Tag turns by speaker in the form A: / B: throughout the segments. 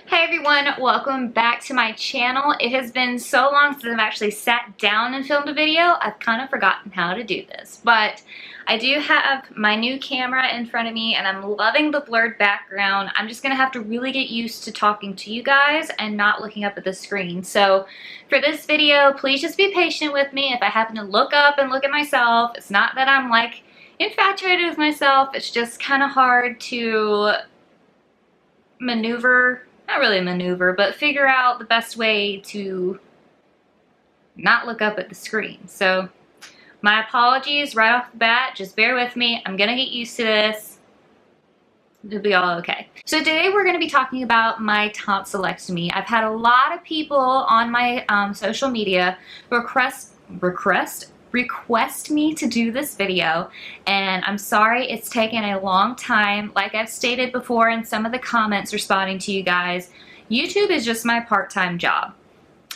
A: Hey everyone, welcome back to my channel. It has been so long since I've actually sat down and filmed a video. I've kind of forgotten how to do this, but I do have my new camera in front of me and I'm loving the blurred background. I'm just gonna have to really get used to talking to you guys and not looking up at the screen. So for this video, please just be patient with me. If I happen to look up and look at myself, it's not that I'm like infatuated with myself. It's just kind of hard to maneuver, not really maneuver, but figure out the best way to not look up at the screen. So my apologies right off the bat, just bear with me. I'm gonna get used to this. It'll be all okay. So today we're gonna be talking about my tonsillectomy. I've had a lot of people on my social media request me to do this video, and I'm sorry it's taken a long time. Like I've stated before in some of the comments responding to you guys, YouTube is just my part-time job.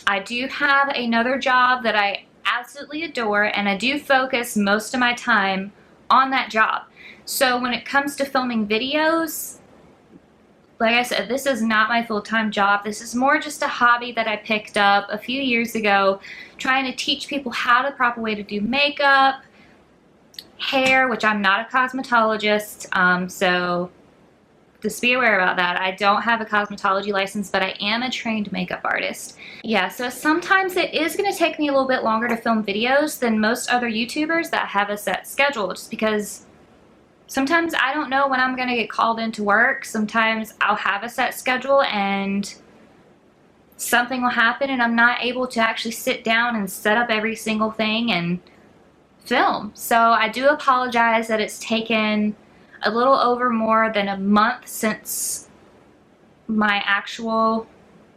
A: I do have another job that I absolutely adore, and I do focus most of my time on that job. So when it comes to filming videos, like I said, this is not my full-time job. This is more just a hobby that I picked up a few years ago, trying to teach people how the proper way to do makeup, hair, which I'm not a cosmetologist, so just be aware about that. I don't have a cosmetology license, but I am a trained makeup artist. Yeah, so sometimes it is going to take me a little bit longer to film videos than most other YouTubers that have a set schedule, just because sometimes I don't know when I'm going to get called into work. Sometimes I'll have a set schedule and something will happen and I'm not able to actually sit down and set up every single thing and film. So I do apologize that it's taken a little over more than a month since my actual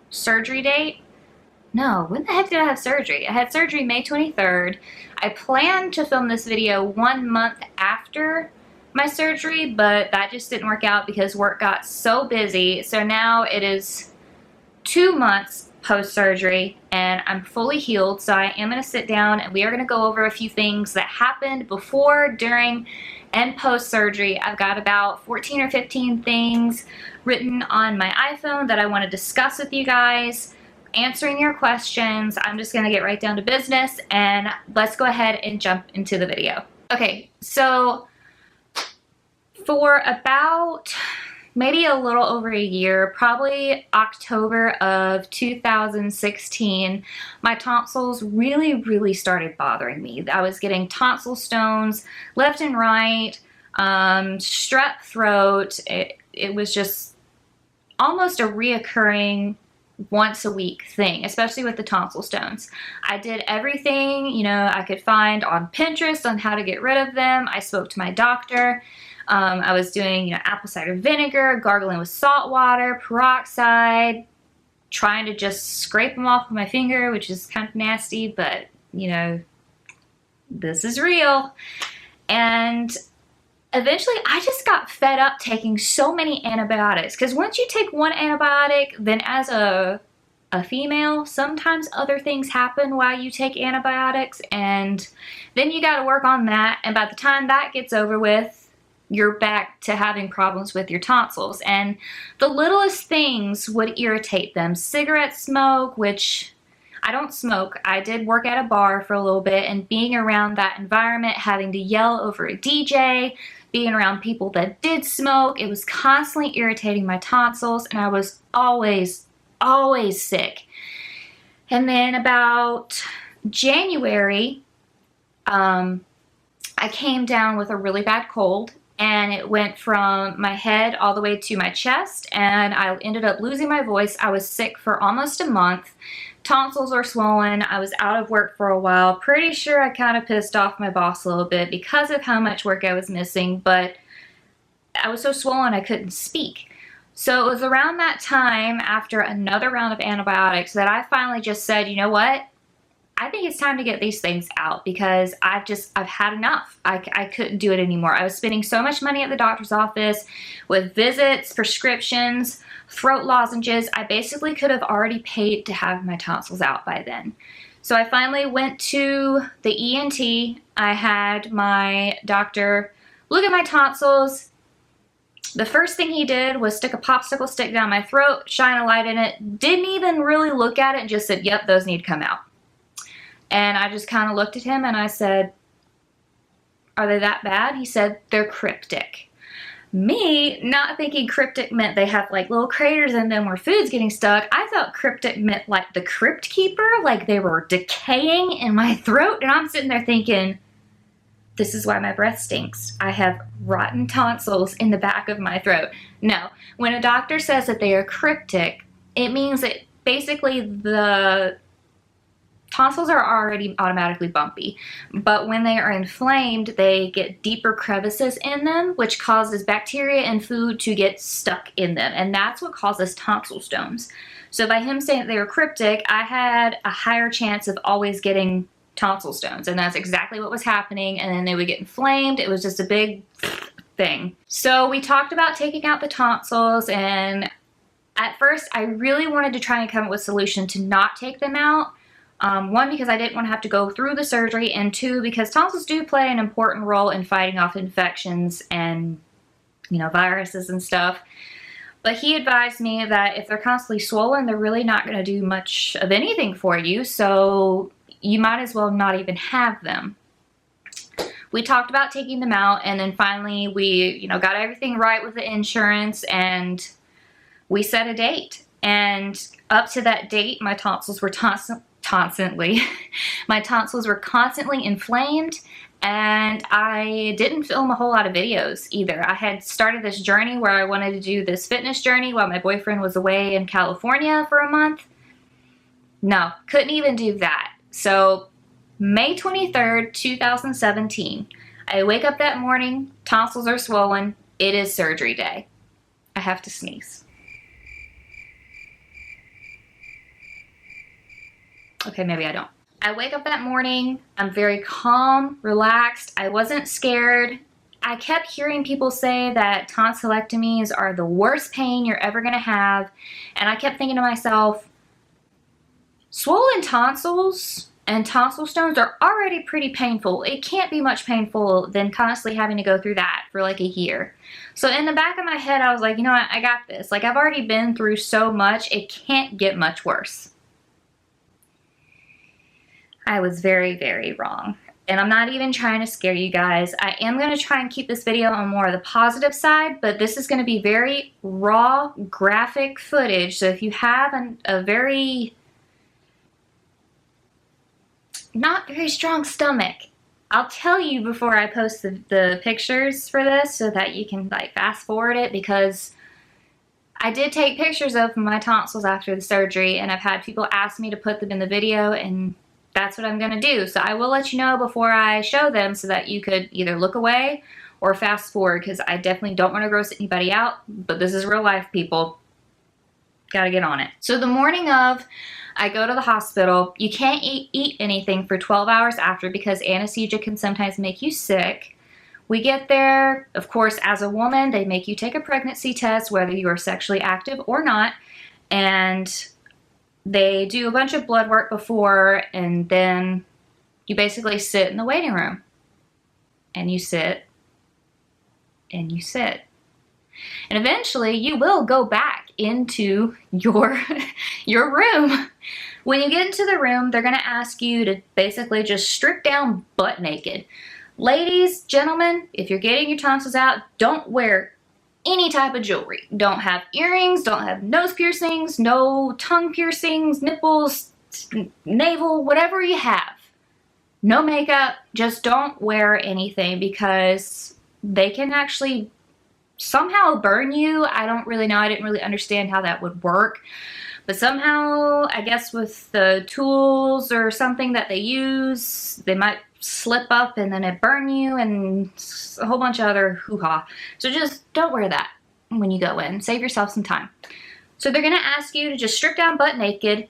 A: surgery date. No, when the heck did I have surgery? I had surgery May 23rd. I planned to film this video 1 month after my surgery, but that just didn't work out because work got so busy. So now it is 2 months post-surgery and I'm fully healed. So I am going to sit down and we are going to go over a few things that happened before, during, and post-surgery. I've got about 14 or 15 things written on my iPhone that I want to discuss with you guys, answering your questions. I'm just going to get right down to business and let's go ahead and jump into the video. Okay, so for about maybe a little over a year, probably October of 2016, my tonsils really started bothering me. I was getting tonsil stones left and right, strep throat. It was just almost a reoccurring once a week thing, especially with the tonsil stones. I did everything, I could find on Pinterest on how to get rid of them. I spoke to my doctor. I was doing, apple cider vinegar, gargling with salt water, peroxide, trying to just scrape them off with my finger, which is kind of nasty, but, this is real. And eventually I just got fed up taking so many antibiotics, because once you take one antibiotic, then as a female, sometimes other things happen while you take antibiotics, and then you got to work on that, and by the time that gets over with, you're back to having problems with your tonsils. And the littlest things would irritate them. Cigarette smoke, which I don't smoke. I did work at a bar for a little bit, and being around that environment, having to yell over a DJ, being around people that did smoke, it was constantly irritating my tonsils, and I was always sick. And then about January, I came down with a really bad cold, and it went from my head all the way to my chest, and I ended up losing my voice. I was sick for almost a month. Tonsils were swollen. I was out of work for a while. Pretty sure I kind of pissed off my boss a little bit because of how much work I was missing, but I was so swollen I couldn't speak. So it was around that time, after another round of antibiotics, that I finally just said, you know what? I think it's time to get these things out, because I've had enough. I couldn't do it anymore. I was spending so much money at the doctor's office with visits, prescriptions, throat lozenges. I basically could have already paid to have my tonsils out by then. So I finally went to the ENT. I had my doctor look at my tonsils, The first thing he did was stick a popsicle stick down my throat, shine a light in it, didn't even really look at it, and just said, yep, those need to come out. And I just kind of looked at him and I said, are they that bad? He said, they're cryptic. Me, not thinking cryptic meant they have like little craters in them where food's getting stuck, I thought cryptic meant like the crypt keeper, like they were decaying in my throat. And I'm sitting there thinking, this is why my breath stinks. I have rotten tonsils in the back of my throat. No, when a doctor says that they are cryptic, it means that basically the tonsils are already automatically bumpy, but when they are inflamed, they get deeper crevices in them, which causes bacteria and food to get stuck in them, and that's what causes tonsil stones. So by him saying that they were cryptic, I had a higher chance of always getting tonsil stones, and that's exactly what was happening, and then they would get inflamed. It was just a big thing. So we talked about taking out the tonsils, and at first I really wanted to try and come up with a solution to not take them out. One, because I didn't want to have to go through the surgery, and two, because tonsils do play an important role in fighting off infections and, you know, viruses and stuff. But he advised me that if they're constantly swollen, they're really not going to do much of anything for you, so you might as well not even have them. We talked about taking them out, and then finally we, you know, got everything right with the insurance, and we set a date. And up to that date, my tonsils were constantly inflamed, and I didn't film a whole lot of videos either. I had started this journey where I wanted to do this fitness journey while my boyfriend was away in California for a month. No, couldn't even do that. So May 23rd, 2017, I wake up that morning, tonsils are swollen, it is surgery day. I have to sneeze. Okay, maybe I don't. I wake up that morning, I'm very calm, relaxed, I wasn't scared. I kept hearing people say that tonsillectomies are the worst pain you're ever gonna have, and I kept thinking to myself, swollen tonsils and tonsil stones are already pretty painful. It can't be much painful than constantly having to go through that for like a year. So in the back of my head, I was like, you know what, I got this. Like, I've already been through so much, it can't get much worse. I was very, very wrong. And I'm not even trying to scare you guys. I am going to try and keep this video on more of the positive side, but this is going to be very raw, graphic footage. So if you have a very, not very strong stomach, I'll tell you before I post the pictures for this so that you can like fast forward it, because I did take pictures of my tonsils after the surgery, and I've had people ask me to put them in the video, and that's what I'm going to do. So I will let you know before I show them so that you could either look away or fast forward, because I definitely don't want to gross anybody out, but this is real life, people. Gotta get on it. So the morning of, I go to the hospital. You can't eat anything for 12 hours after, because anesthesia can sometimes make you sick. We get there, of course, as a woman, they make you take a pregnancy test, whether you are sexually active or not, and they do a bunch of blood work before, and then you basically sit in the waiting room. And you sit, and you sit. And eventually, you will go back into your room. When you get into the room, they're going to ask you to basically just strip down butt naked. Ladies, gentlemen, if you're getting your tonsils out, don't wear any type of jewelry. Don't have earrings, don't have nose piercings, no tongue piercings, nipples, navel, whatever you have. No makeup, just don't wear anything, because they can actually somehow burn you. I don't really know. I didn't really understand how that would work. But somehow, I guess with the tools or something that they use, they might slip up and then it burn you, and a whole bunch of other hoo-ha. So just don't wear that when you go in. Save yourself some time. So they're going to ask you to just strip down butt naked,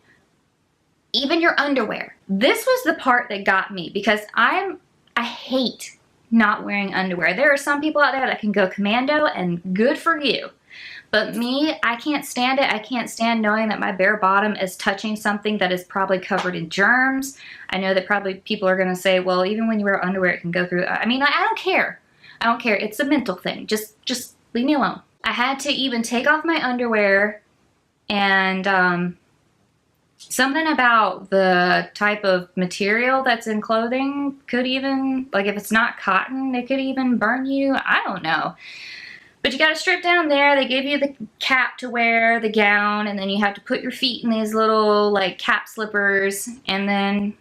A: even your underwear. This was the part that got me, because I hate not wearing underwear. There are some people out there that can go commando, and good for you. But me, I can't stand it. I can't stand knowing that my bare bottom is touching something that is probably covered in germs. I know that probably people are going to say, well, even when you wear underwear, it can go through. I mean, I don't care. I don't care. It's a mental thing. Just Leave me alone. I had to even take off my underwear, and something about the type of material that's in clothing could even, like if it's not cotton, it could even burn you. I don't know. But you gotta strip down there. They give you the cap to wear, the gown, and then you have to put your feet in these little like cap slippers, and then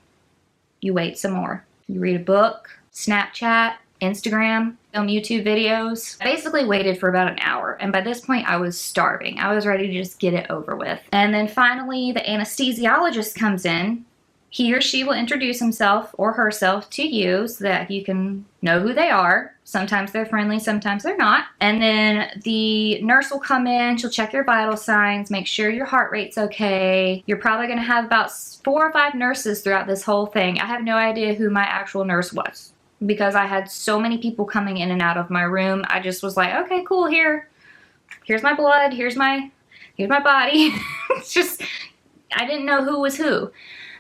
A: you wait some more. You read a book, Snapchat, Instagram, film YouTube videos. I basically waited for about an hour, and by this point I was starving. I was ready to just get it over with. And then finally the anesthesiologist comes in. He or she will introduce himself or herself to you so that you can know who they are. Sometimes they're friendly, sometimes they're not. And then the nurse will come in, she'll check your vital signs, make sure your heart rate's okay. You're probably gonna have about 4 or 5 nurses throughout this whole thing. I have no idea who my actual nurse was because I had so many people coming in and out of my room. I just was like, okay, cool, here's my blood, here's my body. It's just, I didn't know who was who.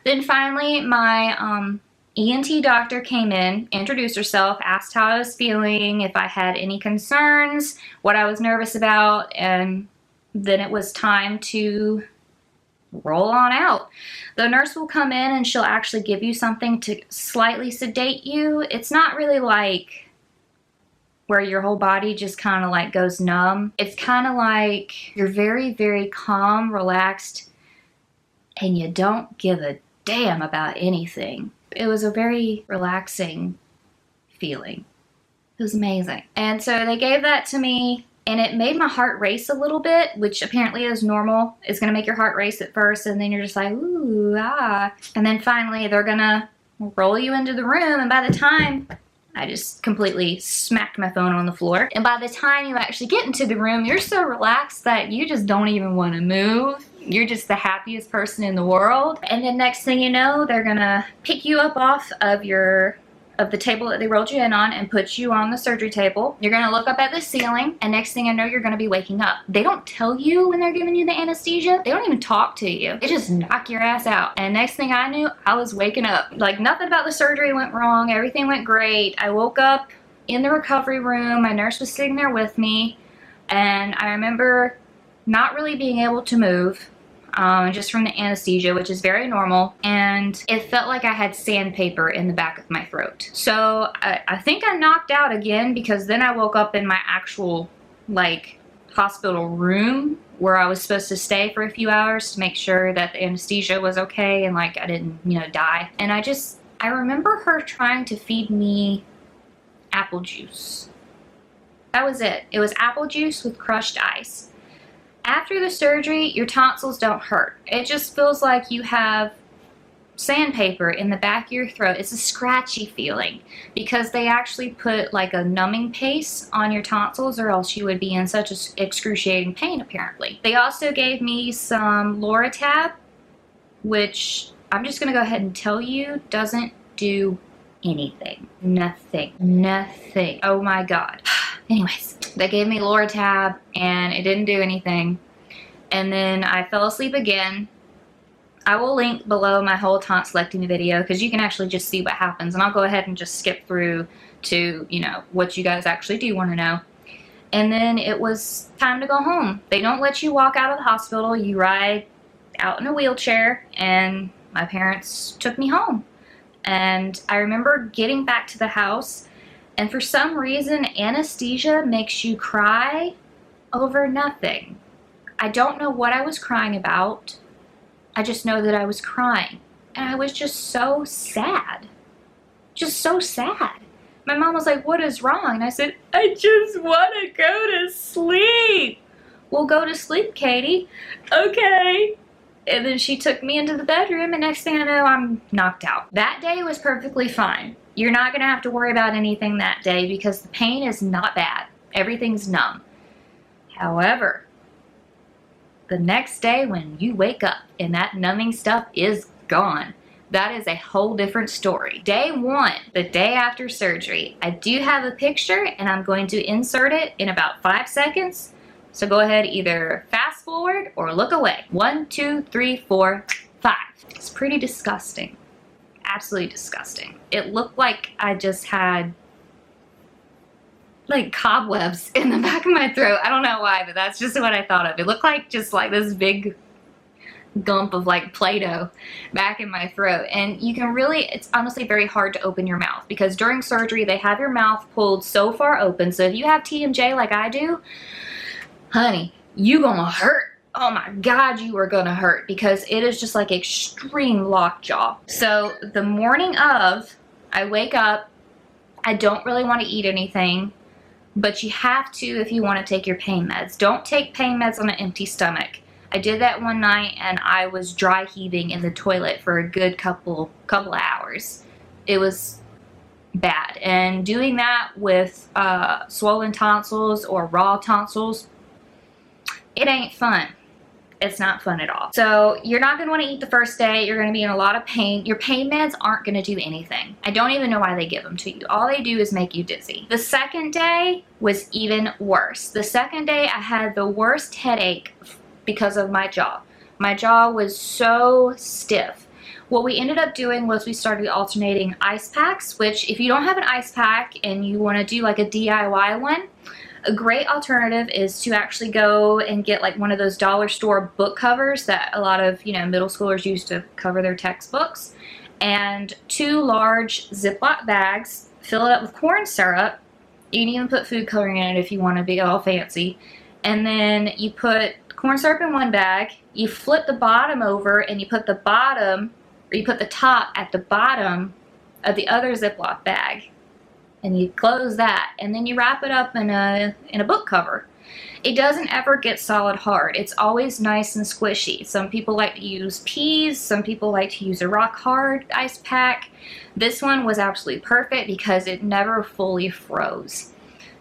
A: Then finally, my ENT doctor came in, introduced herself, asked how I was feeling, if I had any concerns, what I was nervous about, and then it was time to roll on out. The nurse will come in and she'll actually give you something to slightly sedate you. It's not really like where your whole body just kind of like goes numb. It's kind of like you're very, very calm, relaxed, and you don't give a damn about anything. It was a very relaxing feeling. It was amazing. And so they gave that to me, and it made my heart race a little bit, which apparently is normal. It's gonna make your heart race at first, and then you're just like, ooh, ah. And then finally they're gonna roll you into the room, and by the time, I just completely smacked my phone on the floor. And by the time you actually get into the room, you're so relaxed that you just don't even want to move. You're just the happiest person in the world. And then next thing you know, they're gonna pick you up off of the table that they rolled you in on and put you on the surgery table. You're gonna look up at the ceiling, and next thing I know, you're gonna be waking up. They don't tell you when they're giving you the anesthesia. They don't even talk to you. They just knock your ass out. And next thing I knew, I was waking up. Like nothing about the surgery went wrong. Everything went great. I woke up in the recovery room. My nurse was sitting there with me, and I remember not really being able to move. Just from the anesthesia, which is very normal, and it felt like I had sandpaper in the back of my throat. So I think I knocked out again, because then I woke up in my actual like hospital room where I was supposed to stay for a few hours to make sure that the anesthesia was okay and like I didn't, you know, die. And I remember her trying to feed me apple juice. That was it. It was apple juice with crushed ice. After the surgery, your tonsils don't hurt. It just feels like you have sandpaper in the back of your throat. It's a scratchy feeling because they actually put like a numbing paste on your tonsils, or else you would be in such excruciating pain apparently. They also gave me some Loratab, which I'm just gonna go ahead and tell you doesn't do anything. Nothing. Oh my God. Anyways, they gave me Loratab and it didn't do anything. And then I fell asleep again. I will link below my whole tonsillectomy video because you can actually just see what happens. And I'll go ahead and just skip through to, you know, what you guys actually do want to know. And then it was time to go home. They don't let you walk out of the hospital. You ride out in a wheelchair, and my parents took me home. And I remember getting back to the house, and for some reason, anesthesia makes you cry over nothing. I don't know what I was crying about. I just know that I was crying. And I was just so sad. Just so sad. My mom was like, what is wrong? And I said, I just want to go to sleep. Well, go to sleep, Katie. Okay. And then she took me into the bedroom, and next thing I know, I'm knocked out. That day was perfectly fine. You're not going to have to worry about anything that day because the pain is not bad. Everything's numb. However, the next day when you wake up and that numbing stuff is gone, that is a whole different story. Day 1, the day after surgery, I do have a picture, and I'm going to insert it in about 5 seconds. So go ahead, either fast forward or look away. 1, 2, 3, 4, 5. It's pretty disgusting. Absolutely disgusting. It looked like I just had like cobwebs in the back of my throat. I don't know why, but that's just what I thought of. It looked like just like this big gump of like Play-Doh back in my throat. And you can really, it's honestly very hard to open your mouth because during surgery they have your mouth pulled so far open. So if you have TMJ like I do, honey, you gonna hurt. Oh my God, you are gonna hurt because it is just like extreme lockjaw. So the morning of, I wake up, I don't really want to eat anything, but you have to if you want to take your pain meds. Don't take pain meds on an empty stomach. I did that one night and I was dry heaving in the toilet for a good couple hours. It was bad. And doing that with swollen tonsils or raw tonsils, it ain't fun. It's not fun at all. So you're not going to want to eat the first day. You're going to be in a lot of pain. Your pain meds aren't going to do anything. I don't even know why they give them to you. All they do is make you dizzy. The second day was even worse. The second day I had the worst headache because of my jaw. My jaw was so stiff. What we ended up doing was we started alternating ice packs, which if you don't have an ice pack and you want to do like a DIY one, a great alternative is to actually go and get like one of those dollar store book covers that a lot of, middle schoolers use to cover their textbooks, and 2 large Ziploc bags, fill it up with corn syrup. You can even put food coloring in it if you want to be all fancy. And then you put corn syrup in one bag, you flip the bottom over and you put the top at the bottom of the other Ziploc bag. And you close that, and then you wrap it up in a book cover. It doesn't ever get solid hard. It's always nice and squishy. Some people like to use peas. Some people like to use a rock hard ice pack. This one was absolutely perfect because it never fully froze.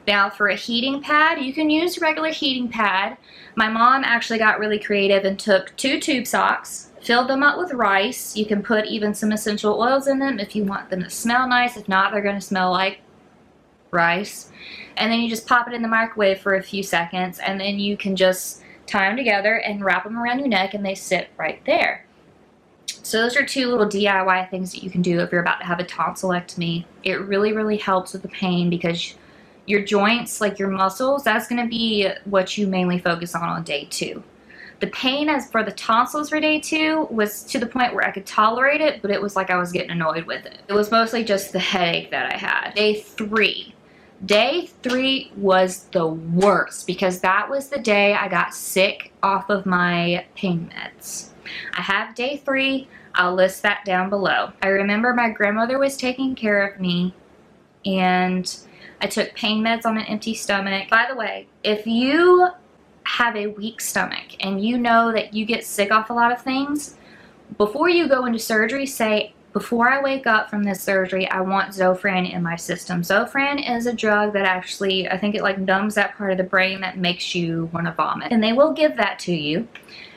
A: Now for a heating pad, you can use a regular heating pad. My mom actually got really creative and took 2 tube socks, filled them up with rice. You can put even some essential oils in them if you want them to smell nice. If not, they're going to smell like rice. And then you just pop it in the microwave for a few seconds, and then you can just tie them together and wrap them around your neck, and they sit right there. So those are 2 little DIY things that you can do if you're about to have a tonsillectomy. It really, really helps with the pain because your joints, like your muscles, that's going to be what you mainly focus on day 2. The pain as for the tonsils for day 2 was to the point where I could tolerate it, but it was like I was getting annoyed with it. It was mostly just the headache that I had. Day 3 was the worst because that was the day I got sick off of my pain meds. I have day 3. I'll list that down below. I remember my grandmother was taking care of me and I took pain meds on an empty stomach. By the way, if you have a weak stomach and you know that you get sick off a lot of things, before you go into surgery, say, before I wake up from this surgery, I want Zofran in my system. Zofran is a drug that actually, I think it like numbs that part of the brain that makes you want to vomit. And they will give that to you.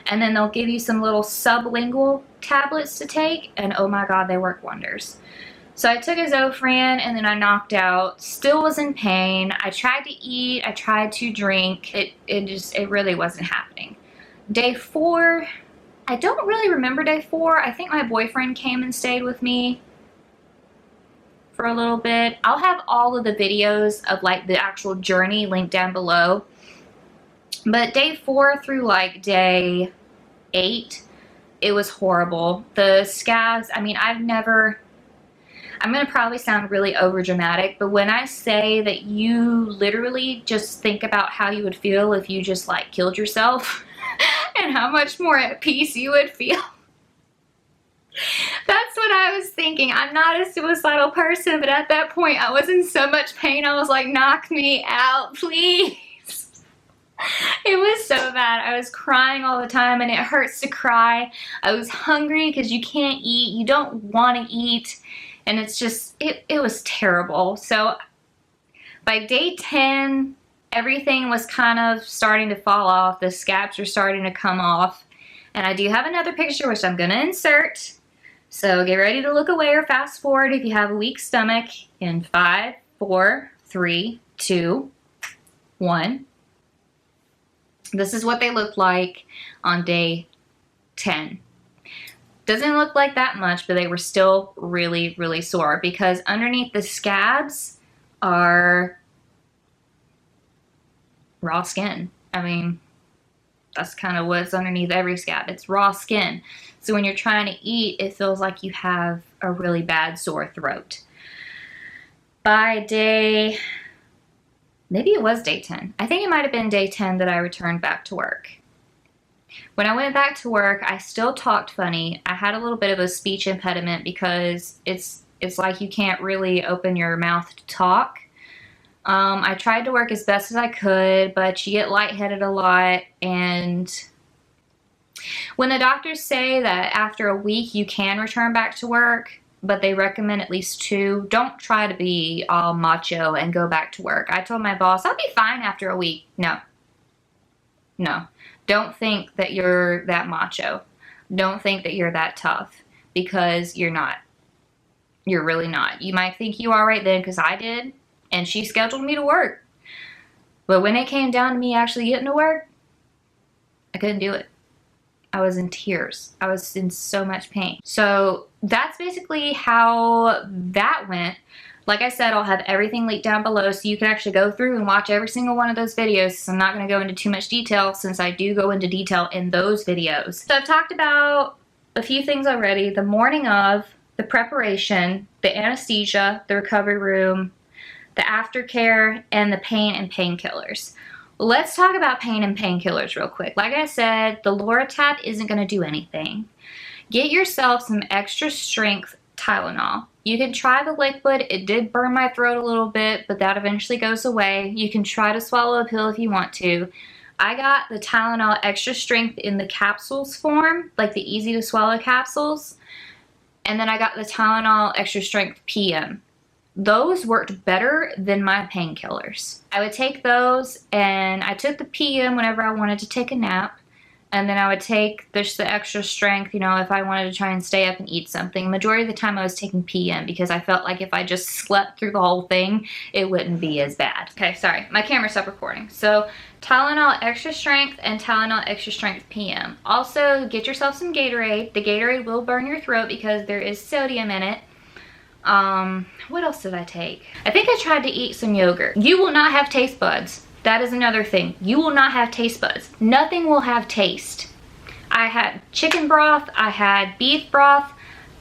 A: And then they'll give you some little sublingual tablets to take, and oh my God, they work wonders. So I took a Zofran and then I knocked out, still was in pain. I tried to eat, I tried to drink. It really wasn't happening. Day 4, I don't really remember day 4. I think my boyfriend came and stayed with me for a little bit. I'll have all of the videos of like the actual journey linked down below. But day 4 through like day 8, it was horrible. The scabs, I mean, I'm going to probably sound really overdramatic, but when I say that you literally just think about how you would feel if you just like killed yourself and how much more at peace you would feel. That's what I was thinking. I'm not a suicidal person, but at that point I was in so much pain. I was like, knock me out, please. It was so bad. I was crying all the time and it hurts to cry. I was hungry because you can't eat. You don't want to eat. And it's just, it was terrible. So by day 10, everything was kind of starting to fall off. The scabs were starting to come off. And I do have another picture which I'm going to insert. So get ready to look away or fast forward if you have a weak stomach in 5, 4, 3, 2, 1. This is what they look like on day 10. Doesn't look like that much, but they were still really, really sore because underneath the scabs are raw skin. I mean, that's kind of what's underneath every scab. It's raw skin. So when you're trying to eat, it feels like you have a really bad sore throat. By day, maybe it was day 10. I think it might have been day 10 that I returned back to work. When I went back to work, I still talked funny. I had a little bit of a speech impediment because it's like you can't really open your mouth to talk. I tried to work as best as I could, but you get lightheaded a lot. And when the doctors say that after a week you can return back to work, but they recommend at least 2, don't try to be all macho and go back to work. I told my boss, I'll be fine after a week. No. No. Don't think that you're that macho. Don't think that you're that tough, because you're not. You're really not. You might think you are right then, because I did, and she scheduled me to work. But when it came down to me actually getting to work, I couldn't do it. I was in tears. I was in so much pain. So that's basically how that went. Like I said, I'll have everything linked down below so you can actually go through and watch every single one of those videos. So I'm not going to go into too much detail, since I do go into detail in those videos. So I've talked about a few things already. The morning of, the preparation, the anesthesia, the recovery room, the aftercare, and the pain and painkillers. Let's talk about pain and painkillers real quick. Like I said, the Loratab isn't going to do anything. Get yourself some extra strength Tylenol. You can try the liquid. It did burn my throat a little bit, but that eventually goes away. You can try to swallow a pill if you want to. I got the Tylenol extra strength in the capsules form, like the easy to swallow capsules. And then I got the Tylenol extra strength PM. Those worked better than my painkillers. I would take those, and I took the PM whenever I wanted to take a nap. And then I would take just the extra strength, you know, if I wanted to try and stay up and eat something. Majority of the time I was taking PM, because I felt like if I just slept through the whole thing, it wouldn't be as bad. Okay, sorry, my camera stopped recording. So Tylenol extra strength and Tylenol extra strength PM. Also, get yourself some Gatorade. The Gatorade will burn your throat because there is sodium in it. What else did I take? I think I tried to eat some yogurt. You will not have taste buds. That is another thing. You will not have taste buds. Nothing will have taste. I had chicken broth. I had beef broth.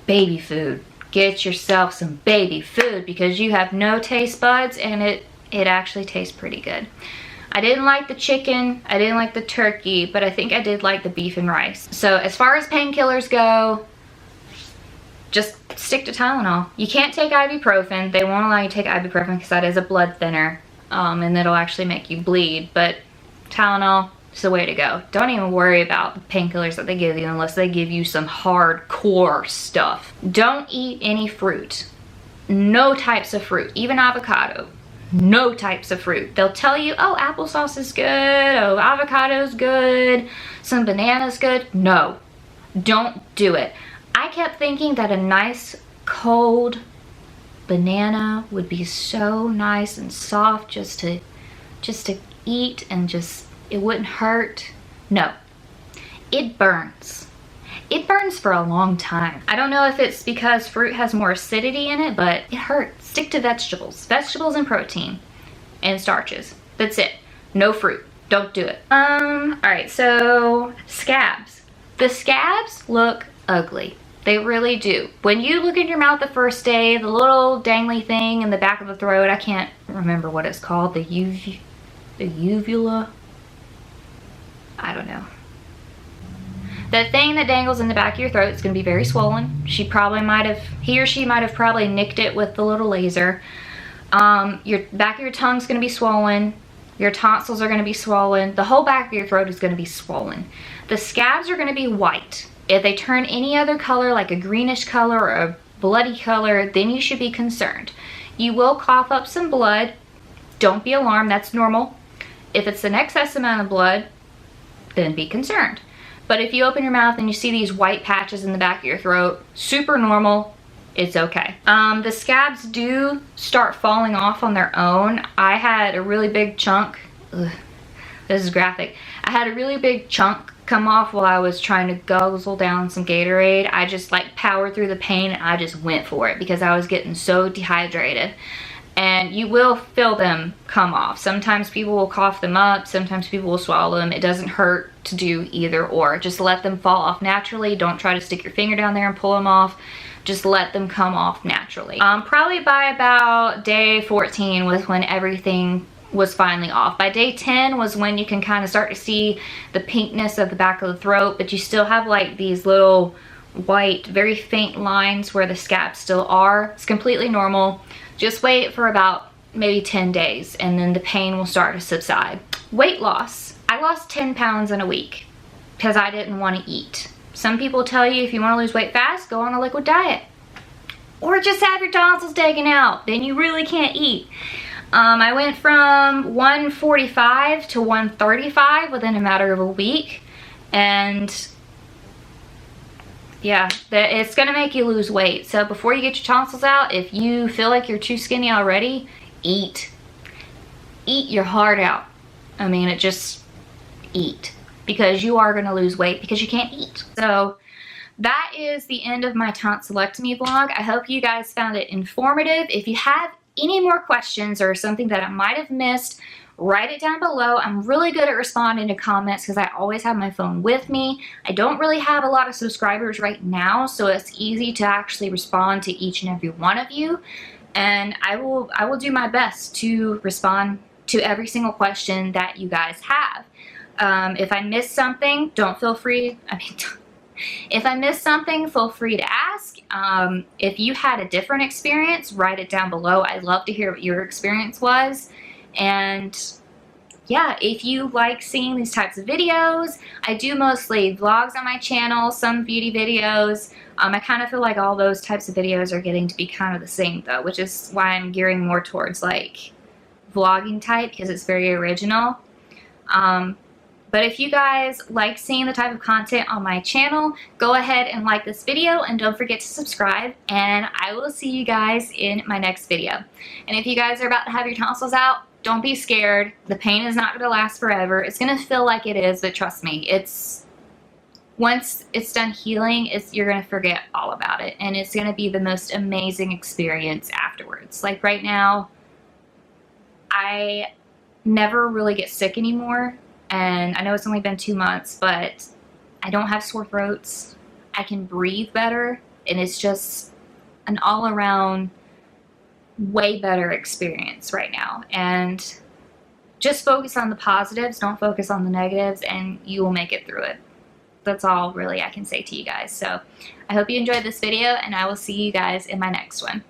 A: Baby food. Get yourself some baby food, because you have no taste buds, and it actually tastes pretty good. I didn't like the chicken. I didn't like the turkey, but I think I did like the beef and rice. So as far as painkillers go, just stick to Tylenol. You can't take ibuprofen. They won't allow you to take ibuprofen because that is a blood thinner. And it'll actually make you bleed. But Tylenol is the way to go. Don't even worry about the painkillers that they give you unless they give you some hardcore stuff. Don't eat any fruit. No types of fruit. Even avocado. No types of fruit. They'll tell you, oh, applesauce is good. Oh, avocado's good. Some banana's good. No. Don't do it. I kept thinking that a nice cold banana would be so nice and soft just to eat, and just, it wouldn't hurt. No, it burns. It burns for a long time. I don't know if it's because fruit has more acidity in it, but it hurts. Stick to vegetables. Vegetables and protein and starches. That's it. No fruit. Don't do it. Alright, so scabs. The scabs look ugly. They really do. When you look in your mouth the first day, the little dangly thing in the back of the throat, I can't remember what it's called, the uvula? I don't know. The thing that dangles in the back of your throat is going to be very swollen. He or she might have probably nicked it with the little laser. Your back of your tongue's going to be swollen. Your tonsils are going to be swollen. The whole back of your throat is going to be swollen. The scabs are going to be white. If they turn any other color, like a greenish color or a bloody color, then you should be concerned. You will cough up some blood. Don't be alarmed, that's normal. If it's an excess amount of blood, then be concerned. But if you open your mouth and you see these white patches in the back of your throat, super normal, it's okay. The scabs do start falling off on their own. I had a really big chunk. Ugh, this is graphic. I had a really big chunk come off while I was trying to guzzle down some Gatorade. I just like powered through the pain, and I just went for it because I was getting so dehydrated. and you will feel them come off. Sometimes people will cough them up, sometimes people will swallow them. It doesn't hurt to do either or. Just let them fall off naturally. Don't try to stick your finger down there and pull them off. Just let them come off naturally. Probably by about day 14 was when everything was finally off. By day 10 was when you can kind of start to see the pinkness of the back of the throat, but you still have like these little white, very faint lines where the scabs still are. It's completely normal. Just wait for about maybe 10 days and then the pain will start to subside. Weight loss. I lost 10 pounds in a week because I didn't want to eat. Some people tell you if you want to lose weight fast, go on a liquid diet. Or just have your tonsils taken out. Then you really can't eat. I went from 145 to 135 within a matter of a week. And yeah, it's gonna make you lose weight. So before you get your tonsils out, if you feel like you're too skinny already, eat. Eat your heart out. I mean, eat. Because you are gonna lose weight because you can't eat. So that is the end of my tonsillectomy vlog. I hope you guys found it informative. If you have any more questions or something that I might have missed, write it down below. I'm really good at responding to comments because I always have my phone with me. I don't really have a lot of subscribers right now, so it's easy to actually respond to each and every one of you. And I will do my best to respond to every single question that you guys have. If I missed something, if I missed something, feel free to ask. If you had a different experience, write it down below. I'd love to hear what your experience was. And yeah, if you like seeing these types of videos, I do mostly vlogs on my channel, some beauty videos. I kind of feel like all those types of videos are getting to be kind of the same though, which is why I'm gearing more towards like vlogging type because it's very original. But if you guys like seeing the type of content on my channel, go ahead and like this video and don't forget to subscribe, and I will see you guys in my next video. And if you guys are about to have your tonsils out, don't be scared. The pain is not going to last forever. It's going to feel like it is, but trust me, once it's done healing, you're going to forget all about it, and it's going to be the most amazing experience afterwards. Like right now, I never really get sick anymore. And I know it's only been 2 months, but I don't have sore throats. I can breathe better, and it's just an all-around way better experience right now. And just focus on the positives, don't focus on the negatives, and you will make it through it. That's all really I can say to you guys. So I hope you enjoyed this video, and I will see you guys in my next one.